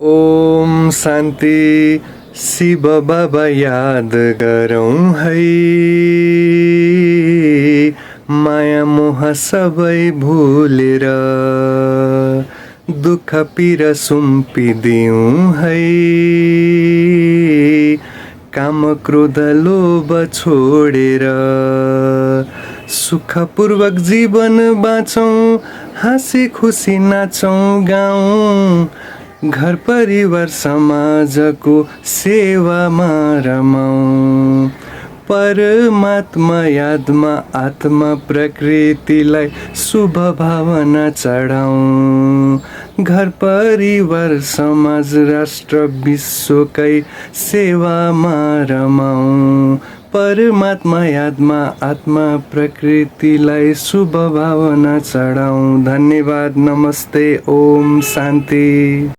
ओम शान्ति। शिव बाबा याद गरौँ है, माया मोह सबै भुलेर दुःख पीडा सुम्पिदिउँ है, काम क्रोध लोभ छोडेर सुखपूर्वक जीवन बाँचौँ, हाँसी खुसी नाचौँ गाउँ, घर परिवार समाजको सेवामा रमाउँ, परमात्मा यादमा आत्मा प्रकृतिलाई शुभ भावना चढाउँ, घर परिवार समाज राष्ट्र विश्वकै सेवामा रमाउँ, परमात्मा यादमा आत्मा प्रकृतिलाई शुभ भावना चढाउँ। धन्यवाद। नमस्ते। ओम शान्ति।